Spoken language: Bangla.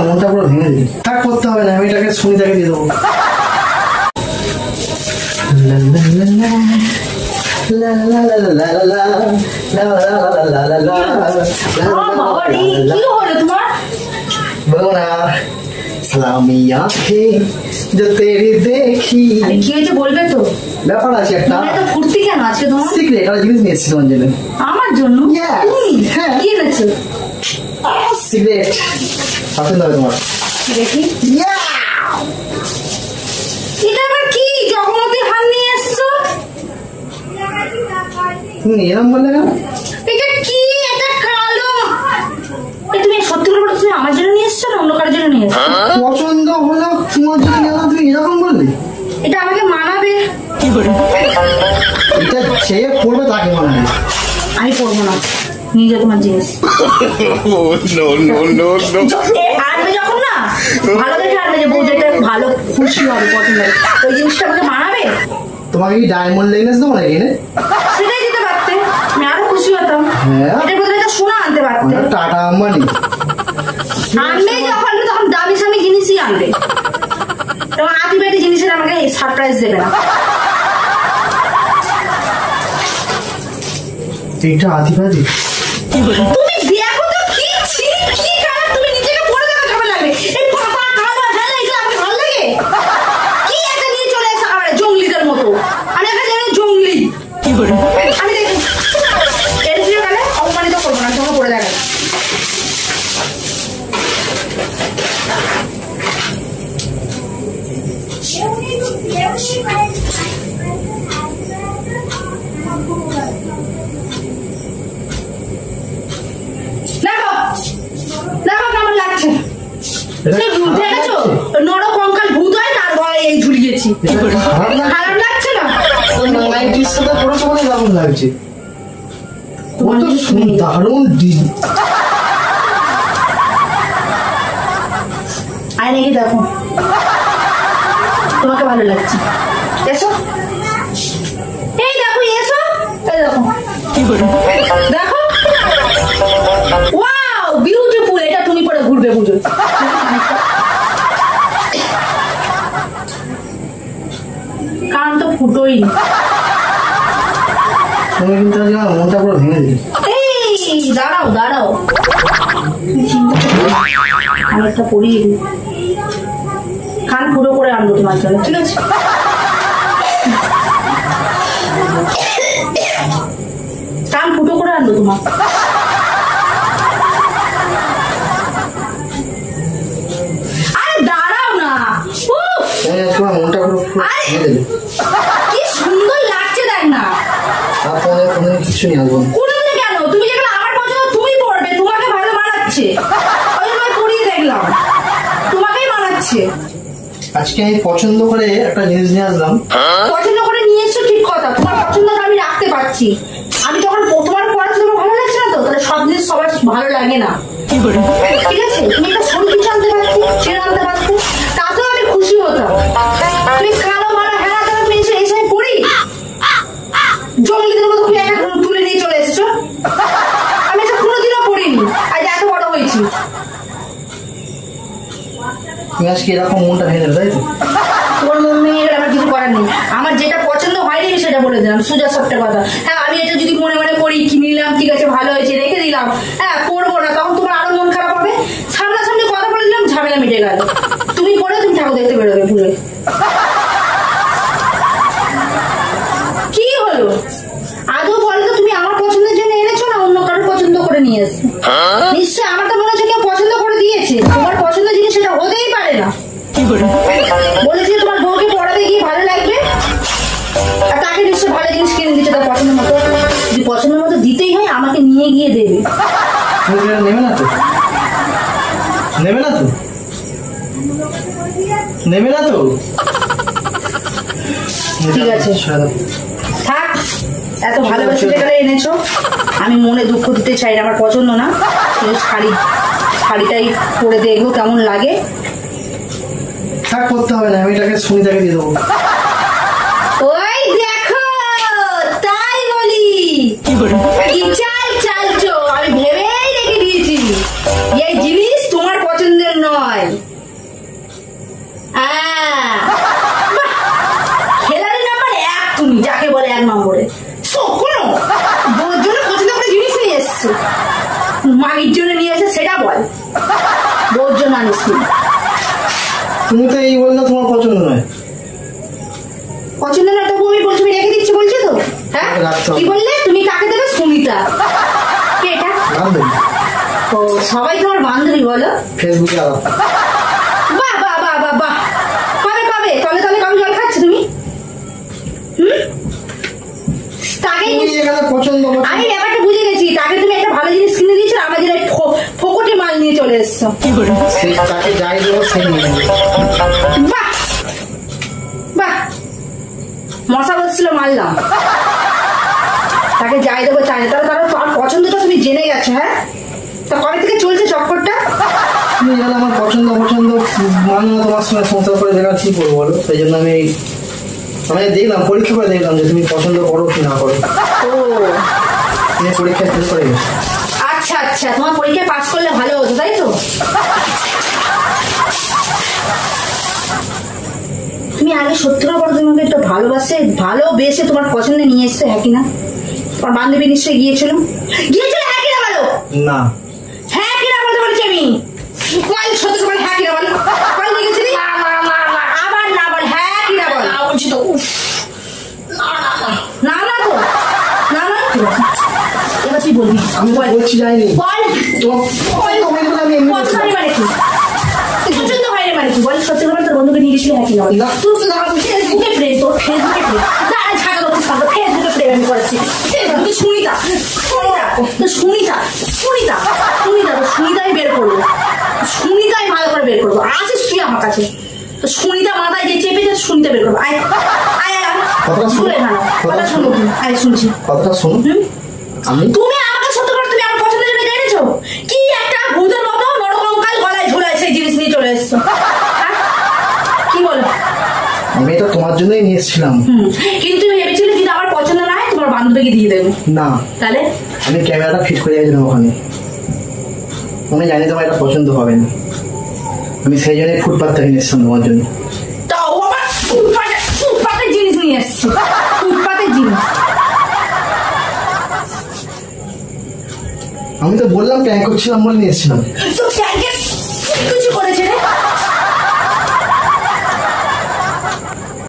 মনটা পুরো ভেঙে দিই। থাক করতে হবে না, আমি এটাকে সুনিতাকে দিয়ে দেবো। बोलो ना सलामी आंखें जो तेरी देखी কি হয়েছে বলবে তো? ব্যাপার আছে একটা। এত ফুর্তি কেন আছে তোমার? সিক্রেট একটা জিনিস নিয়েছি তোমার জন্য। আমার জন্য? তুমি কি এনেছো? সিক্রেট পছন্দ হবে তোমার? দেখি। এটা আবার কি জগমতি হার নিয়ে এসছো? তুমি এরকম বললে কেন? এটা কি? এটা কালো। তুমি সত্যি করে বলো, তুমি আমার জন্য নিয়ে এসছো না অন্য কারোর জন্য নিয়ে এসছো? পছন্দ হলো তোমার জন্য, তুমি এরকম বললে? এটা আমাকে মানাবে? এটা সে পড়বে তাকে মানাবে। আমি পড়বো না, নিয়ে যাও তোমার জিনিস। আনবে যখন না ভালো দেখে আনবে, যে বউ যেটা ভালো খুশি হবে পছন্দ হবে, ওই জিনিসটা আমাকে মানাবে। তোমাকে কি ডায়মন্ড লেগেছে তোমার এখানে? সেটাই দিতে পারতে, আমি আরো খুশি হতাম। এটার বদলে একটা সোনা আনতে পারতে। টাটা আম্বানি আনবে যখন তখন দামি সামি জিনিসই আনবে, তখন আতিবাতি জিনিসের আমাকে সারপ্রাইজ দেবে না। এইটা আতিবাতি। তুমি দেখো তো কি ছিরি কি কালার, তুমি নিজেকে পরে দেখা কেমন লাগে? এই পাতা কালো হ্যাঁ এটা আমাকে ভালো লাগে? কি একটা নিয়ে চলে এসে আমার জঙ্গলিদের মতো। আমি একটা জানি জঙ্গলি। আমি দেখি এর দিয়ে গেলে অপমানিত করবো না, তোমাকে পরে দেখা। নরক কঙ্কাল ভূত হয় তার গলায় এই ঝুলিয়েছি। খারাপ লাগছে না? দারুণ লাগছে, দারুণ ডিল। আয় নাকি দেখো তোমাকে ভালো লাগছে। এসো এই দেখো, এসো এই দেখো দেখো, ওয়াও বিউটিফুল। এটা তুমি পরে ঘুরবে বুঝো। কারণ তো ফুটোই। তুমি কিন্তু মনটা পুরো ভেঙে দিই। এই দাঁড়াও দাঁড়াও, আমি একটা পরিয়ে দিই। কান পুরো করে আনবো তোমার জন্য, ঠিক আছে? কান ফুটো করে আনবো তোমার। আরে দাঁড়াও না, তোমার মনটা পুরো ভেঙে দিল। কি সুন্দর লাগছে দেখ না। তারপরে কোনো কিছু নিয়ে আসবো কোনোদিন কেন? তুমি যেগুলো আমার পছন্দ তুমি পড়বে, তোমাকে ভালো মানাচ্ছে, ওই জন্য পরিয়ে দেখলাম, তোমাকেই মানাচ্ছে। আজকে আমি পছন্দ করে একটা জিনিস নিয়ে আসলাম। পছন্দ করে নিয়ে এসছো ঠিক কথা, তোমার পছন্দটা আমি রাখতে পারছি। আমি যখন তোমার পড়াশোনা ভালো লাগছে না তো, তাহলে সব জিনিস সবার ভালো লাগে না, ঠিক আছে? তুমি একটা সঙ্গীত আনতে পারছি, ছেড়ে আনতে পারছি, তাতেও আমি খুশি হতাম। তুমি কালো মারা হেরা তারা পেয়েছো, এসে পড়ি জঙ্গলিদের মতো তুমি একটা তুলে নিয়ে চলে এসেছো। আমি এটা কোনোদিনও পড়িনি, আজ এত বড় হয়েছি। তুমি আজকে এরকম মনটা ভেঙে দেবে, তাই তো? তোমার মেয়ের আমার কিছু করার নেই, আমার যেটা পছন্দ হয়নি সেটা বলে দিলাম, সোজা সবটা কথা। হ্যাঁ আমি এটা যদি মনে মনে করি কি নিলাম, ঠিক আছে ভালো হয়েছে রেখে দিলাম, হ্যাঁ পড়বো না, তখন তোমার আরো মন খারাপ হবে। সামনাসামনি কথা বলে দিলাম, ঝামেলা মিটে গেল। তুমি পড়ে তুমি ঠাকুর দেখতে বেরোবে ভুলে। কি হলো আদৌ বলো তো, তুমি আমার পছন্দের জন্য এনেছো না অন্য কারোর পছন্দ করে নিয়ে এসছো? নিশ্চয় আমার তো মনে হচ্ছে কেউ পছন্দ করে দিয়েছে। তোমার পছন্দের জিনিস সেটা হতেই পারে না। বলেছি তোমার বউকে পড়াতে গিয়ে ভালো লাগবে, আর তাকে নিশ্চয় ভালো জিনিস কিনে দিচ্ছে তার পছন্দের মতো। যদি পছন্দের মতো দিতেই হয় আমাকে নিয়ে গিয়ে দেবে। নেবে না তো? নেবে না তো? নেবে না তো? ঠিক আছে থাক, এত ভালোবাসে গেলে এনেছো, আমি মনে দুঃখ দিতে চাই না, আমার পছন্দ না। শাড়িটাই পরে দেখবো কেমন লাগে। থাক করতে হবে না, আমি এটাকে সুনিতাকে দিয়ে দেবো। ওই দেখো যাকে বলে 1 নম্বরে কোনো বউর জন্য পছন্দ করে জিনিস নিয়ে এসছে, মাগির জন্য নিয়ে এসে সেটা বল, বউর জন্য আনিস নি। তুমি তো এই বললে তোমার পছন্দ নয়। পছন্দ না তবু আমি বলছি আমি রেখে দিচ্ছি বলছি তো। হ্যাঁ কি বললে তুমি? কাকে দেবে? সুমিতা। কে এটা? বান্ধবী। ও সবাই তোমার বান্ধবী বলো? ফেসবুকে আলাপ। বাহ বাহ বাহ বাহ বাহ। কবে কবে তলে তলে কবে জল খাচ্ছ তুমি? তাকে পছন্দ আমি ব্যাপারটা বুঝে গেছি, তাকে তুমি একটা ভালো জিনিস কিনে দিয়েছো, আমার জন্য ফোকটে মাল নিয়ে চলে এসছো। তাকে যাই দেবো সেই নিয়ে নেবে। বাহ বাহ, মশা বসছিল মারলাম। তাকে যাই দেবো চাই, তাহলে তার পছন্দটা তুমি জেনে গেছো। হ্যাঁ তা কবে থেকে চলছে চক্করটা? তুমি জানো আমার পছন্দ অপছন্দ মানে তোমার সঙ্গে সংসার করে দেখার কি করবো বলো? সেই জন্য আমি দেখলাম, পরীক্ষা করে দেখলাম যে তুমি পছন্দ করো কি না করো। ও তুমি পরীক্ষায় ফেল করে গেছো। আচ্ছা আচ্ছা, তোমার পরীক্ষায় পাস করলে ভালো হতো তাই তো? তুমি আগে সত্যি করে বলো, তোমাকে একটু ভালোবেসে তোমার পছন্দে নিয়ে এসছে, হ্যাঁ কিনা? তোমার বান্ধবী নিশ্চয়ই গিয়েছিল, হ্যাঁ কিনা বলো? না। হ্যাঁ কিনা বলতে বলেছি আমি। সত্যি করে হ্যাঁ কিনা বলো? কল দেখেছিলি? আবার না বল, হ্যাঁ কিনা বল। বলছি তো না না তো না না। এবার তুই বলবি। আমি বলছি যাইনি। বল আমি পছন্দ মানে কি? পছন্দ হয়নি মানে কি? বল সত্যি করে তোর বন্ধুকে নিয়ে গেছিলি, হ্যাঁ কিনা বল? তুই ফেসবুকে প্রেম, তোর ফেসবুকে প্রেম, না ঝাঁকা করতে সামনে ফেসবুকে প্রেম আমি করেছি। তুই সুনিতা সুনিতাই বের করবো, সুনিতাই ভালো করে বের করবো। আসিস তুই আমার কাছে, তো সুনিতা মাথায় যে চেপেছে সুনিতা বের করবো। আয় আয় আয় কথা শোনো, আয় শুনছি কথাটা শোনো। তুমি আমাকে সত্য করে তুমি আমার পছন্দের জন্য জেনেছো কি? একটা ভূতের মতো নরকঙ্কাল গলায় ঝুলায় সেই জিনিস নিয়ে চলে এসছো। কি বলো? আমি এটা তোমার জন্যই নিয়ে এসেছিলাম। কিন্তু তুমি ভেবেছিলে যদি আমার পছন্দ না হয় তোমার বান্ধবীকে দিয়ে দেবে। না তাহলে আমি ক্যামেরাটা ফিট করে গেছিলাম ওখানে, আমি জানি তোমার এটা পছন্দ হবে না, আমি সেই জন্যই ফুটপাথ থেকে নিয়ে এসেছিলাম তোমার জন্য। তাও আবার ফুটপাতের জিনিস নিয়ে এসছো, ফুটপাতের জিনিস। আমি তো বললাম প্র্যাঙ্ক করছিলাম বলে নিয়ে এসেছিলাম। তো